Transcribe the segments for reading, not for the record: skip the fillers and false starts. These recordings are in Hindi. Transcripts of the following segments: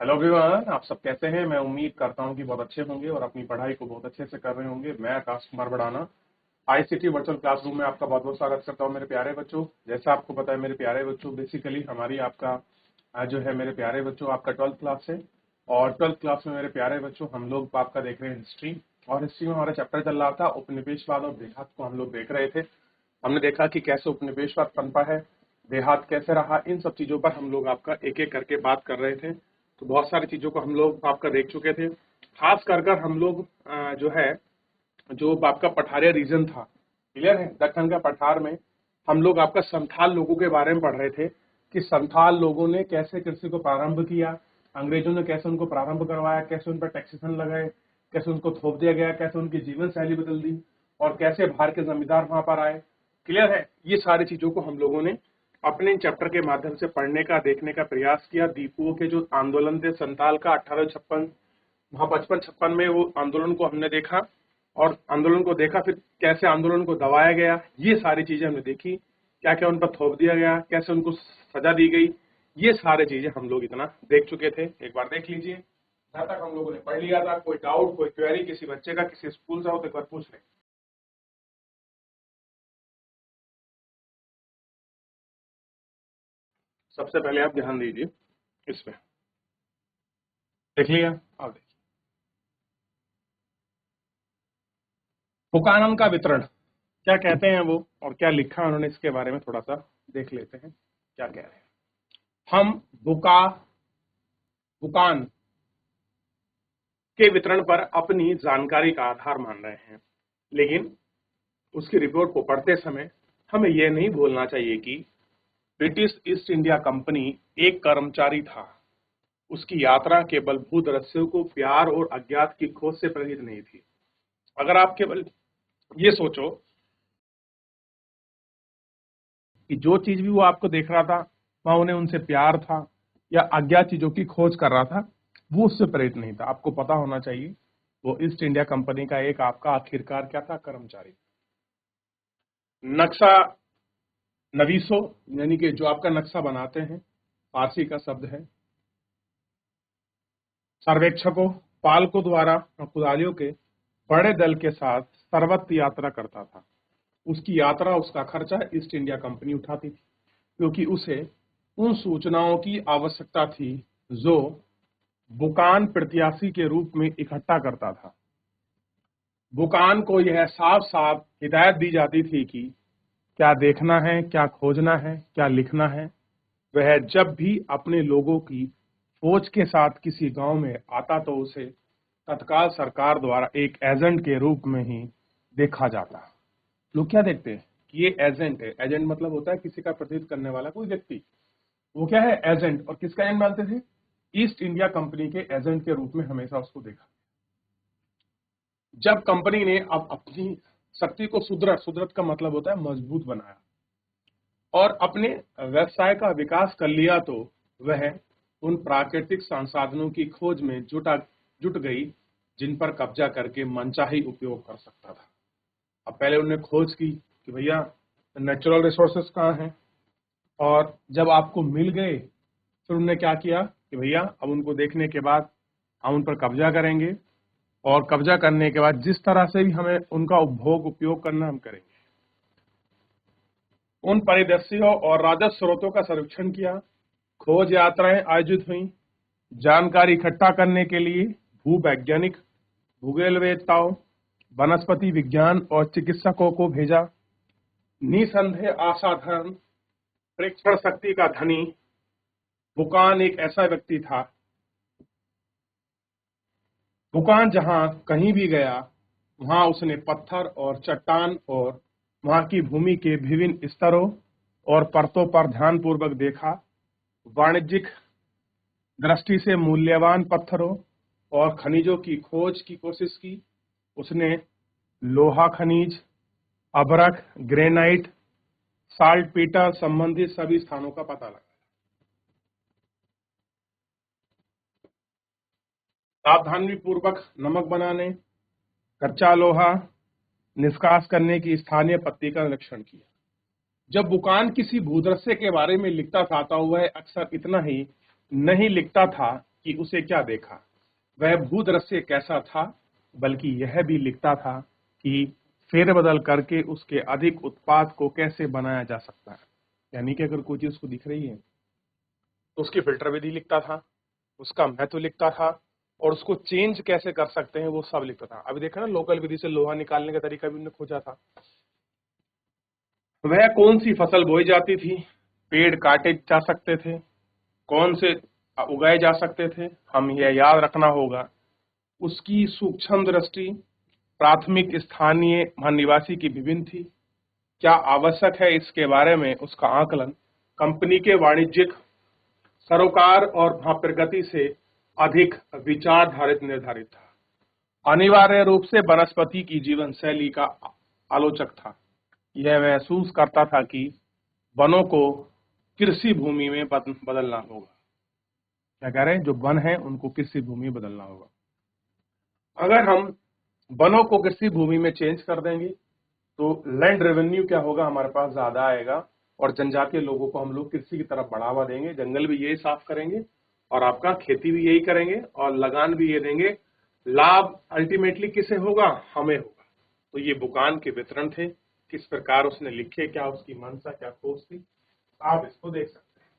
हेलो एवरीवन, आप सब कैसे हैं। मैं उम्मीद करता हूं कि बहुत अच्छे होंगे और अपनी पढ़ाई को बहुत अच्छे से कर रहे होंगे। मैं आकाश कुमार बढ़ाना आईसीटी वर्चुअल क्लासरूम में आपका बहुत बहुत स्वागत करता हूं। मेरे प्यारे बच्चों, जैसा आपको पता है मेरे प्यारे बच्चों, बेसिकली हमारी आपका जो है मेरे प्यारे बच्चों आपका 12th क्लास है। और 12th क्लास में मेरे प्यारे बच्चों हम लोग आपका देख रहे हैं हिस्ट्री। और हिस्ट्री में हमारा चैप्टर चल रहा था उपनिवेशवाद और देहात को हम लोग देख रहे थे। हमने देखा कि कैसे उपनिवेशवाद पनपा है, देहात कैसे रहा, इन सब चीजों पर हम लोग आपका एक एक करके बात कर रहे थे। तो बहुत सारी चीजों को हम लोग आपका देख चुके थे। खास कर हम लोग जो है जो आपका पठारिया रीजन था, क्लियर है, दक्कन का पठार में हम लोग आपका संथाल लोगों के बारे में पढ़ रहे थे कि संथाल लोगों ने कैसे कृषि को प्रारंभ किया, अंग्रेजों ने कैसे उनको प्रारंभ करवाया, कैसे उन पर टैक्सेशन लगाए, कैसे उनको थोप दिया गया, कैसे उनकी जीवन शैली बदल दी और कैसे बाहर के जमींदार वहां पर आए। क्लियर है, ये सारी चीजों को हम लोगों ने अपने चैप्टर के माध्यम से पढ़ने का देखने का प्रयास किया। दीपुओं के जो आंदोलन थे संताल का 1856 वहां 55-56 में वो आंदोलन को हमने देखा और आंदोलन को देखा, फिर कैसे आंदोलन को दबाया गया, ये सारी चीजें हमने देखी। क्या क्या उन पर थोप दिया गया, कैसे उनको सजा दी गई, ये सारी चीजें हम लोग इतना देख चुके थे। एक बार देख लीजिए, जहां तक हम लोगों ने पढ़ लिया था। कोई डाउट, कोई क्वेरी किसी बच्चे का किसी स्कूल से हो तो एक बार पूछ लें। सबसे पहले आप ध्यान दीजिए इसमें, देख लिया। अब देखिए बुकानन का वितरण क्या कहते हैं वो और क्या लिखा है उन्होंने, इसके बारे में थोड़ा सा देख लेते हैं क्या कह रहे हैं। हम बुकान के वितरण पर अपनी जानकारी का आधार मान रहे हैं, लेकिन उसकी रिपोर्ट को पढ़ते समय हमें यह नहीं भूलना चाहिए कि ब्रिटिश ईस्ट इंडिया कंपनी एक कर्मचारी था। उसकी यात्रा केवल भूदृश्यों को प्यार और अज्ञात की खोज से प्रेरित नहीं थी। अगर आप केवल ये सोचो कि जो चीज भी वो आपको देख रहा था वहां उन्हें उनसे प्यार था या अज्ञात चीजों की खोज कर रहा था, वो उससे प्रेरित नहीं था। आपको पता होना चाहिए वो ईस्ट इंडिया कंपनी का एक आपका आखिरकार क्या था, कर्मचारी। नक्शा नवीसो यानी कि जो आपका नक्शा बनाते हैं, फारसी का शब्द है। सर्वेक्षकों पालकों द्वारा कुदालियों के बड़े दल के साथ सर्वत्र यात्रा करता था। उसकी यात्रा, उसका खर्चा ईस्ट इंडिया कंपनी उठाती थी, क्योंकि उसे उन सूचनाओं की आवश्यकता थी जो बुकान प्रत्याशी के रूप में इकट्ठा करता था। बुकान को यह साफ साफ हिदायत दी जाती थी कि क्या देखना है, क्या खोजना है, क्या लिखना है। वह जब भी अपने लोगों की फौज के साथ किसी गांव में आता तो उसे तत्काल सरकार द्वारा एक एजेंट के रूप में ही देखा जाता। लोग क्या देखते हैं कि ये एजेंट है। एजेंट मतलब होता है किसी का प्रतिनिधित्व करने वाला कोई व्यक्ति। वो क्या है, एजेंट। और किसका एजेंट मानते थे? ईस्ट इंडिया कंपनी के एजेंट के रूप में हमेशा उसको देखा। जब कंपनी ने अब अपनी शक्ति को सुदृढ़, सुदृढ़ का मतलब होता है मजबूत बनाया और अपने व्यवसाय का विकास कर लिया, तो वह उन प्राकृतिक संसाधनों की खोज में जुट गई जिन पर कब्जा करके मनचाही उपयोग कर सकता था। अब पहले उन्होंने खोज की कि भैया नेचुरल रिसोर्सेस कहाँ हैं, और जब आपको मिल गए फिर उन्होंने क्या किया कि भैया अब उनको देखने के बाद हम उन पर कब्जा करेंगे और कब्जा करने के बाद जिस तरह से भी हमें उनका उपभोग उपयोग करना हम करेंगे। उन परिदृश्यों और राजस्व स्रोतों का सर्वेक्षण किया, खोज यात्राएं आयोजित हुई, जानकारी इकट्ठा करने के लिए भूवैज्ञानिक, भूगोलवेत्ताओं, वनस्पति विज्ञान और चिकित्सकों को भेजा। निसंदेह असाधारण प्रेक्षण शक्ति का धनी बुकान एक ऐसा व्यक्ति था। बुकान जहां कहीं भी गया वहां उसने पत्थर और चट्टान और वहां की भूमि के विभिन्न स्तरों और परतों पर ध्यानपूर्वक देखा। वाणिज्यिक दृष्टि से मूल्यवान पत्थरों और खनिजों की खोज की कोशिश की। उसने लोहा खनिज, अभ्रक, ग्रेनाइट, साल्टपीटर संबंधित सभी स्थानों का पता लगाया। सावधानी पूर्वक नमक बनाने, कच्चा लोहा निष्कास करने की स्थानीय पत्ती का निरीक्षण किया। जब बुकान किसी भूदृश्य के बारे में लिखता था तो वह अक्सर इतना ही नहीं लिखता था कि उसे क्या देखा, वह भूदृश्य कैसा था, बल्कि यह भी लिखता था कि फेरबदल करके उसके अधिक उत्पाद को कैसे बनाया जा सकता है। यानी कि अगर कोई चीज उसको दिख रही है तो उसकी फिल्टर विधि लिखता था, उसका महत्व लिखता था, और उसको चेंज कैसे कर सकते हैं वो सब लिखता था। अभी देखा ना, लोकल विधि से लोहा निकालने का तरीका भी उन्होंने खोजा था। वह कौन सी फसल बोई जाती थी, पेड़ काटे जा सकते थे, कौन से उगाए जा सकते थे, हम यह याद रखना होगा। उसकी सूक्ष्म दृष्टि प्राथमिक स्थानीय महानिवासी की विभिन्न थी। क्या आवश्यक है इसके बारे में उसका आकलन कंपनी के वाणिज्यिक सरोकार और प्रगति से अधिक विचारधारित निर्धारित था। अनिवार्य रूप से वनस्पति की जीवन शैली का आलोचक था। यह महसूस करता था कि वनों को कृषि भूमि में बदलना होगा। क्या कह रहे हैं, जो वन है उनको कृषि भूमि में बदलना होगा। अगर हम वनों को कृषि भूमि में चेंज कर देंगे तो लैंड रेवेन्यू क्या होगा, हमारे पास ज्यादा आएगा, और जनजातीय लोगों को हम लोग कृषि की तरफ बढ़ावा देंगे, जंगल भी यही साफ करेंगे और आपका खेती भी यही करेंगे और लगान भी ये देंगे। लाभ अल्टीमेटली किसे होगा, हमें होगा। तो ये बुकान के वितरण थे, किस प्रकार उसने लिखे, क्या उसकी मंशा, क्या सोच थी, आप इसको देख सकते हैं।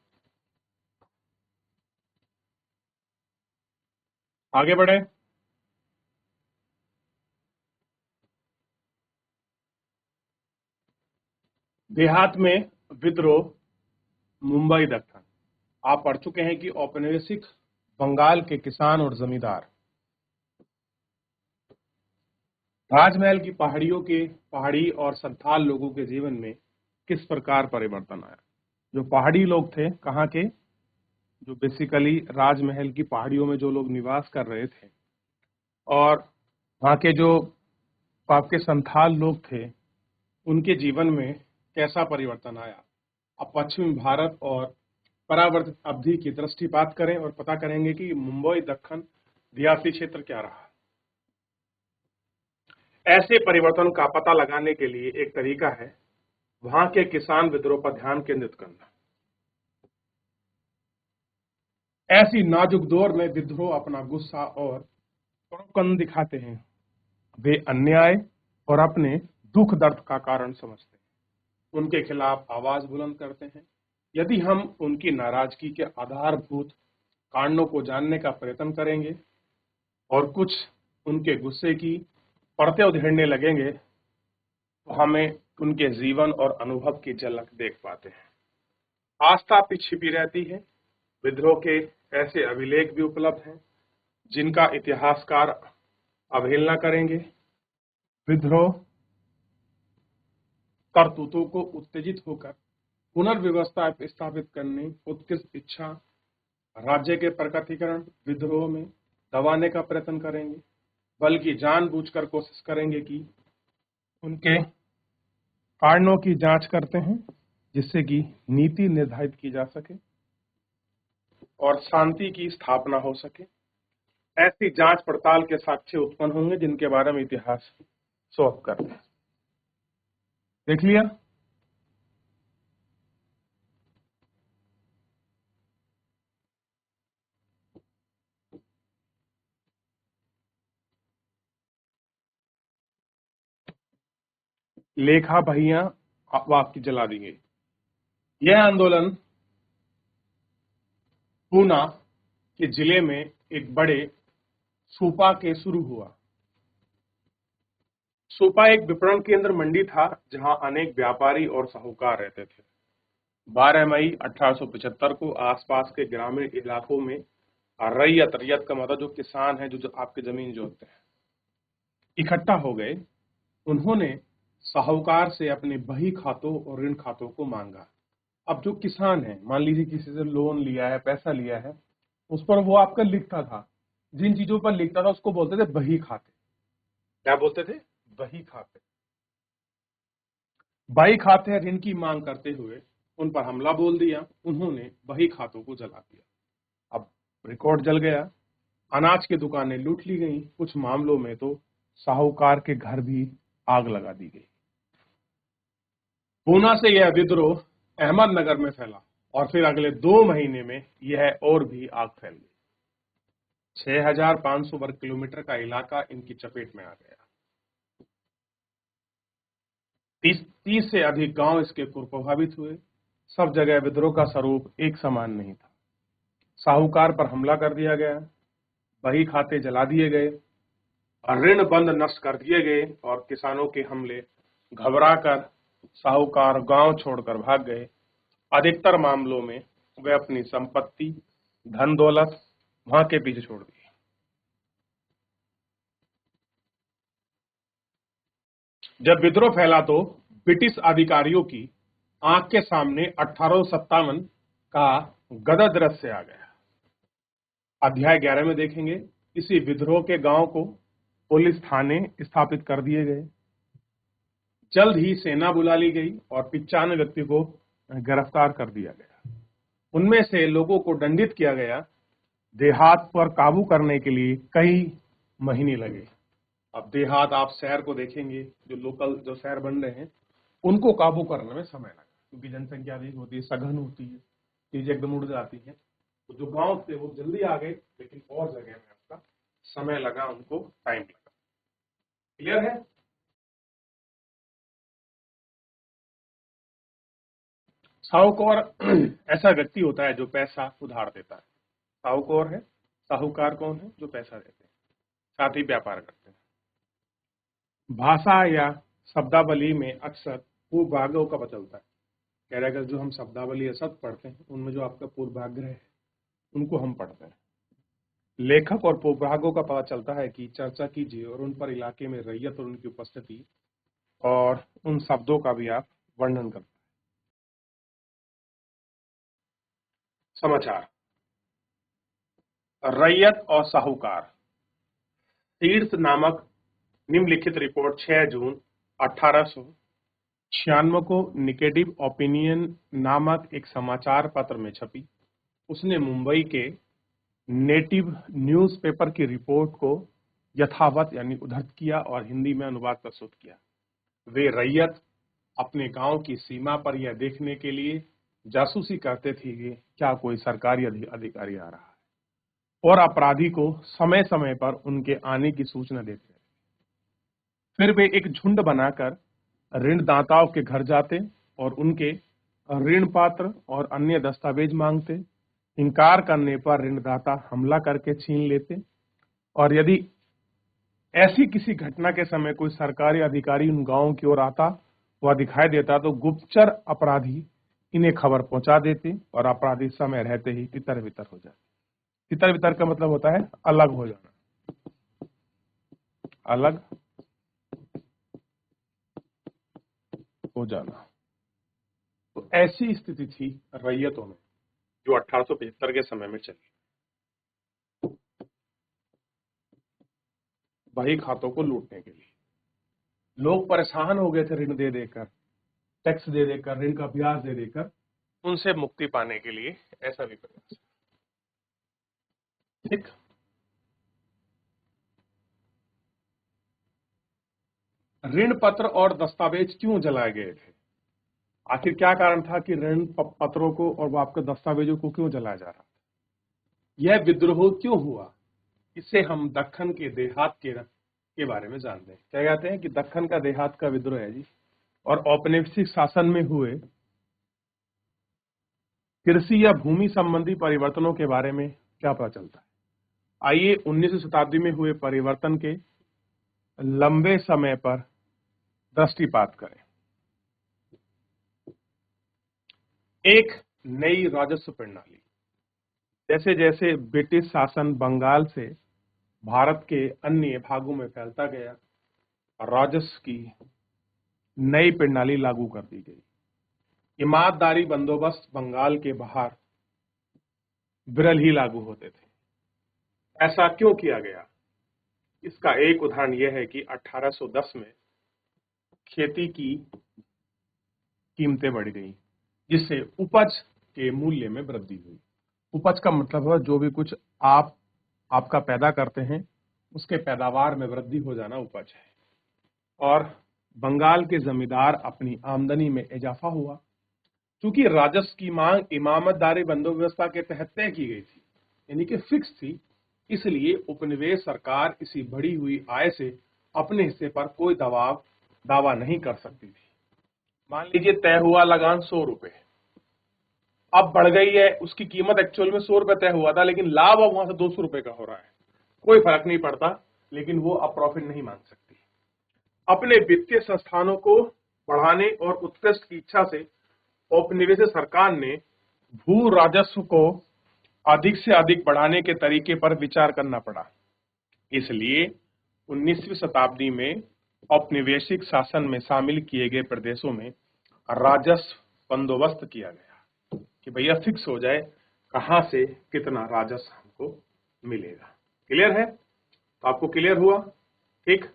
आगे बढ़े। देहात में विद्रोह, मुंबई दक्कन। आप पढ़ चुके हैं कि औपनिवेशिक बंगाल के किसान और जमींदार राजमहल की पहाड़ी और संथाल लोगों के जीवन में किस प्रकार परिवर्तन आया। जो पहाड़ी लोग थे, कहाँ के, जो बेसिकली राजमहल की पहाड़ियों में जो लोग निवास कर रहे थे, और वहाँ के जो आपके संथाल लोग थे, उनके जीवन में कैसा परिवर्तन आया। अब पश्चिमी भारत और परावर्तित अवधि की दृष्टिपात करें और पता करेंगे कि मुंबई दक्कन रियासी क्षेत्र क्या रहा। ऐसे परिवर्तन का पता लगाने के लिए एक तरीका है वहां के किसान विद्रोह पर ध्यान केंद्रित करना। ऐसी नाजुक दौर में विद्रोह अपना गुस्सा और परोपन दिखाते हैं। वे अन्याय और अपने दुख दर्द का कारण समझते हैं, उनके खिलाफ आवाज बुलंद करते हैं। यदि हम उनकी नाराजगी के आधारभूत कारणों को जानने का प्रयत्न करेंगे और कुछ उनके गुस्से की परतें उधेड़ने लगेंगे तो हमें उनके जीवन और अनुभव की झलक देख पाते हैं। आस्था छिपी रहती है। विद्रोह के ऐसे अभिलेख भी उपलब्ध हैं जिनका इतिहासकार अवहेलना करेंगे। विद्रोह करतूतों को उत्तेजित होकर पुनर्व्यवस्था स्थापित करने उत्कृष्ट इच्छा राज्य के प्रकटीकरण विद्रोह में दबाने का प्रयत्न करेंगे, बल्कि जानबूझकर कोशिश करेंगे कि उनके कारणों की जांच करते हैं जिससे कि नीति निर्धारित की जा सके और शांति की स्थापना हो सके। ऐसी जांच पड़ताल के साक्ष्य उत्पन्न होंगे जिनके बारे में इतिहास शोध करते हैं। देख लिया। लेखा बहियां वाक्य जला दी गई। यह आंदोलन पूना के जिले में एक बड़े सूपा के शुरू हुआ। सूपा एक विपणन केंद्र मंडी था जहां अनेक व्यापारी और साहूकार रहते थे। 12 मई 1875 को आसपास के ग्रामीण इलाकों में रैयत का मतलब जो किसान है, जो आपके जमीन जोतते हैं, इकट्ठा हो गए। उन्होंने साहूकार से अपने बही खातों और ऋण खातों को मांगा। अब जो किसान है, मान लीजिए किसी से लोन लिया है, पैसा लिया है, उस पर वो आपका लिखता था। जिन चीजों पर लिखता था उसको बोलते थे बही खाते। क्या बोलते थे? बही खाते। बही खाते ऋण की मांग करते हुए उन पर हमला बोल दिया। उन्होंने बही खातों को जला दिया। अब रिकॉर्ड जल गया। अनाज की दुकानें लूट ली गई। कुछ मामलों में तो साहूकार के घर भी आग लगा दी गई। पूना से यह विद्रोह अहमदनगर में फैला और फिर अगले 2 महीने में यह और भी आग फैल गई। 6,500 वर्ग किलोमीटर का इलाका इनकी चपेट में आ गया। 30 से अधिक गांव इसके प्रभावित हुए। सब जगह विद्रोह का स्वरूप एक समान नहीं था। साहूकार पर हमला कर दिया गया, बही खाते जला दिए गए, ऋण बंद नष्ट कर दिए गए और किसानों के हमले घबराकर साहूकार गांव छोड़कर भाग गए। अधिकतर मामलों में वे अपनी संपत्ति, धन दौलत वहां के पीछे छोड़ दी। जब विद्रोह फैला तो ब्रिटिश अधिकारियों की आंख के सामने 1857 का गदर दृश्य आ गया। अध्याय 11 में देखेंगे, इसी विद्रोह के गांव को पुलिस थाने स्थापित कर दिए गए। जल्द ही सेना बुला ली गई और 95 व्यक्ति को गिरफ्तार कर दिया गया। उनमें से लोगों को दंडित किया गया। देहात पर काबू करने के लिए कई महीने लगे। अब देहात, आप शहर को देखेंगे, जो लोकल जो शहर बन रहे हैं उनको काबू करने में समय लगा, क्योंकि जनसंख्या अधिक होती है, सघन होती है, चीजें एकदम उड़ जाती हैं। तो जो गांव थे वो जल्दी आ गए, लेकिन और जगह में आपका समय लगा, उनको टाइम लगा। क्लियर है? साहूकार ऐसा व्यक्ति होता है जो पैसा उधार देता है। साहूकार है, साहूकार कौन है? जो पैसा देते हैं, साथ ही व्यापार करते हैं। भाषा या शब्दावली में अक्सर पूर्वभागों का पता चलता है। कह रहा है जो हम शब्दावली या शब्द पढ़ते हैं उनमें जो आपका पूर्वाग्रह है उनको हम पढ़ते हैं। लेखक और पूर्वभागों का पता चलता है कि चर्चा कीजिए और उन पर इलाके में रैयत और उनकी उपस्थिति और उन शब्दों का भी आप वर्णन करते हैं। समाचार, रैयत और साहूकार। तीर्थ नामक निम्नलिखित रिपोर्ट 6 जून 1896 को निगेटिव ओपिनियन नामक एक समाचार पत्र में छपी। उसने मुंबई के नेटिव न्यूज़पेपर की रिपोर्ट को यथावत यानी उद्धृत किया और हिंदी में अनुवाद प्रस्तुत किया। वे रैयत अपने गांव की सीमा पर यह देखने के लिए जासूसी करते थे कि क्या कोई सरकारी अधिकारी आ रहा है, और अपराधी को समय समय पर उनके आने की सूचना देते थे। फिर वे एक झुंड बनाकर ऋणदाताओं के घर जाते और उनके ऋण पात्र और अन्य दस्तावेज मांगते। इनकार करने पर ऋणदाता हमला करके छीन लेते, और यदि ऐसी किसी घटना के समय कोई सरकारी अधिकारी उन गांवों की ओर आता व दिखाई देता तो गुप्तचर अपराधी इन्हें खबर पहुंचा देते और अपराधी समय रहते ही तितर बितर हो जाते। तितर बितर का मतलब होता है अलग हो जाना, अलग हो जाना। तो ऐसी स्थिति थी रैयतों में जो 1875 के समय में चली। बही खातों को लूटने के लिए लोग परेशान हो गए थे, ऋण दे देकर, टैक्स दे देकर, ऋण का ब्याज दे देकर। उनसे मुक्ति पाने के लिए ऐसा भी प्रयास। ठीक, ऋण पत्र और दस्तावेज क्यों जलाए गए थे? आखिर क्या कारण था कि ऋण पत्रों को और आपके दस्तावेजों को क्यों जलाया जा रहा था? यह विद्रोह क्यों हुआ? इससे हम दक्कन के देहात के बारे में जानते हैं। क्या कहते हैं कि दक्कन का देहात का विद्रोह है जी, और औपनिवेशिक शासन में हुए कृषि या भूमि संबंधी परिवर्तनों के बारे में क्या पता चलता है? आइए 19वीं शताब्दी में हुए परिवर्तन के लंबे समय पर दृष्टिपात करें। एक नई राजस्व प्रणाली। जैसे जैसे ब्रिटिश शासन बंगाल से भारत के अन्य भागों में फैलता गया, राजस्व की नई प्रणाली लागू कर दी गई। ईमानदारी बंदोबस्त बंगाल के बाहर विरल ही लागू होते थे। ऐसा क्यों किया गया? इसका एक उदाहरण यह है कि 1810 में खेती की कीमतें बढ़ गई, जिससे उपज के मूल्य में वृद्धि हुई। उपज का मतलब है जो भी कुछ आपका पैदा करते हैं उसके पैदावार में वृद्धि हो जाना उपज है। और बंगाल के जमींदार अपनी आमदनी में इजाफा हुआ। क्योंकि राजस्व की मांग इमामतदारी बंदोबस्त के तहत तय की गई थी, यानी कि फिक्स थी, इसलिए उपनिवेश सरकार इसी बढ़ी हुई आय से अपने हिस्से पर कोई दावा नहीं कर सकती थी। मान लीजिए तय हुआ लगान 100 रुपए, अब बढ़ गई है, उसकी कीमत एक्चुअल में 100 रुपए तय हुआ था, लेकिन लाभ अब वहां से 200 रुपए का हो रहा है, कोई फर्क नहीं पड़ता, लेकिन वो अब प्रॉफिट नहीं मांग सकती। अपने वित्तीय संस्थानों को बढ़ाने और उत्कृष्ट की इच्छा से औपनिवेशिक सरकार ने भू राजस्व को अधिक से अधिक बढ़ाने के तरीके पर विचार करना पड़ा। इसलिए 19वीं शताब्दी में औपनिवेशिक शासन में शामिल किए गए प्रदेशों में राजस्व बंदोबस्त किया गया कि भैया फिक्स हो जाए कहां से कितना राजस्व हमको मिलेगा। क्लियर है? तो आपको क्लियर हुआ? ठीक।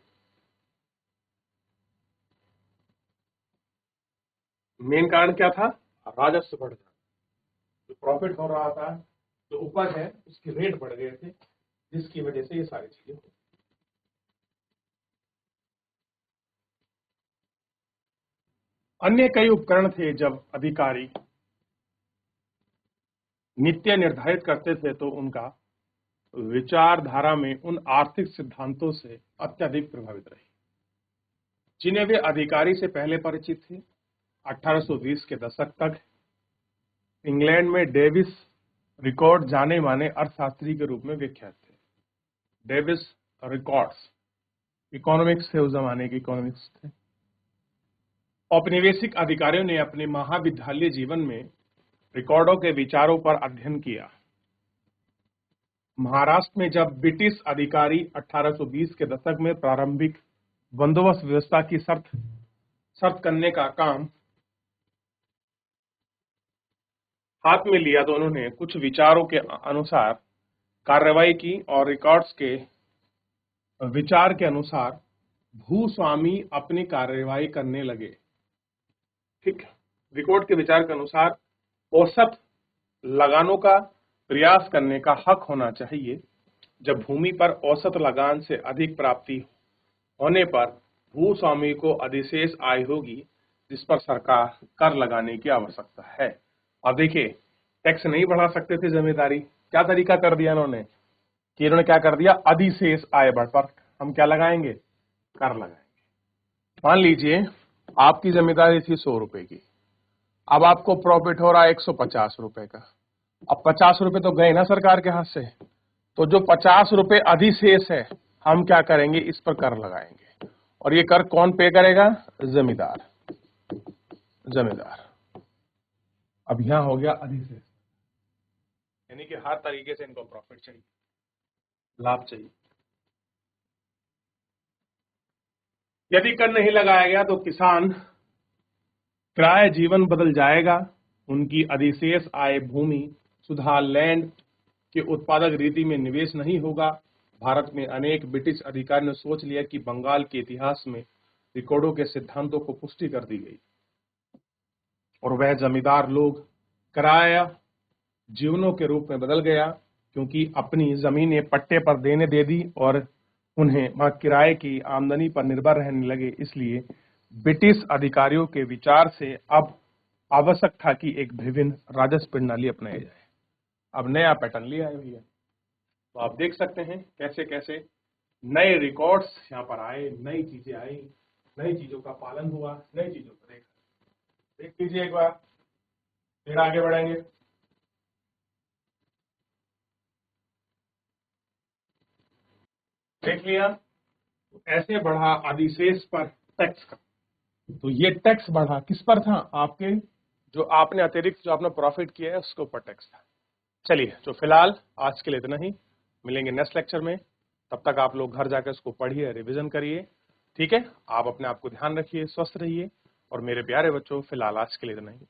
मेन कारण क्या था? राजस्व बढ़ जाना, जो प्रॉफिट हो रहा था, जो उपज है उसके रेट बढ़ गए थे, जिसकी वजह से ये सारी चीजें हुई। अन्य कई उपकरण थे जब अधिकारी नित्य निर्धारित करते थे तो उनका विचारधारा में उन आर्थिक सिद्धांतों से अत्यधिक प्रभावित रही जिन्हें वे अधिकारी से पहले परिचित थे। 1820 के दशक तक इंग्लैंड में डेविस रिकॉर्ड जाने माने अर्थशास्त्री के रूप में विख्यात थे। डेविस रिकॉर्ड्स इकोनॉमिक्स थे, उस जमाने के इकोनॉमिक्स थे। औपनिवेशिक अधिकारियों ने अपने महाविद्यालय जीवन में रिकॉर्डों के विचारों पर अध्ययन किया। महाराष्ट्र में जब ब्रिटिश अधिकारी 1820 के दशक में प्रारंभिक बंदोबस्त व्यवस्था की शर्त करने का काम हाथ में लिया तो उन्होंने कुछ विचारों के अनुसार कार्रवाई की और रिकॉर्ड्स के विचार के अनुसार भूस्वामी अपनी कार्रवाई करने लगे। ठीक, रिकॉर्ड के विचार के अनुसार औसत लगानों का प्रयास करने का हक होना चाहिए। जब भूमि पर औसत लगान से अधिक प्राप्ति होने पर भूस्वामी को अधिशेष आय होगी जिस पर सरकार कर लगाने की आवश्यकता है। अब देखिए, टैक्स नहीं बढ़ा सकते थे जमींदारी, क्या तरीका कर दिया इन्होंने कि इन्होंने क्या कर दिया, अधिशेष आय बढ़ पर हम क्या लगाएंगे, कर लगाएंगे। मान लीजिए आपकी जमींदारी थी 100 रुपए की, अब आपको प्रॉफिट हो रहा है 150 रुपए का। अब 50 रुपए तो गए ना सरकार के हाथ से, तो जो 50 रुपए अधिशेष है हम क्या करेंगे, इस पर कर लगाएंगे। और ये कर कौन पे करेगा, जमींदार। अब यहां हो गया अधिशेष, यानी कि हर तरीके से इनको प्रॉफिट चाहिए, लाभ चाहिए। यदि कर नहीं लगाया गया तो किसान किराए जीवन बदल जाएगा, उनकी अधिशेष आय भूमि सुधार लैंड के उत्पादक रीति में निवेश नहीं होगा। भारत में अनेक ब्रिटिश अधिकारियों ने सोच लिया कि बंगाल के इतिहास में रिकॉर्डों के सिद्धांतों को पुष्टि कर दी गई और वह जमींदार लोग किराया जीवनों के रूप में बदल गया, क्योंकि अपनी जमीनें पट्टे पर देने दे दी और उन्हें वहां किराए की आमदनी पर निर्भर रहने लगे। इसलिए ब्रिटिश अधिकारियों के विचार से अब आवश्यक था कि एक विभिन्न राजस्व प्रणाली अपनाई जाए। अब नया पैटर्न लिया है भैया, तो आप देख सकते हैं कैसे कैसे नए रिकॉर्ड्स यहाँ पर आए, नई चीजें आई, नई चीजों का पालन हुआ, नई चीजों को देखा। देख लीजिए एक बार, फिर आगे बढ़ेंगे। देख लिया, तो ऐसे बढ़ा अधिशेष पर टैक्स का। तो ये टैक्स बढ़ा किस पर था, आपके जो आपने अतिरिक्त जो आपने प्रॉफिट किया है उसके ऊपर टैक्स था। चलिए, तो फिलहाल आज के लिए इतना ही, मिलेंगे नेक्स्ट लेक्चर में। तब तक आप लोग घर जाकर इसको पढ़िए, रिवीजन करिए। ठीक है, आप अपने आप को ध्यान रखिए, स्वस्थ रहिए। और मेरे प्यारे बच्चों, फिलहाल आज के लिए इतना ही।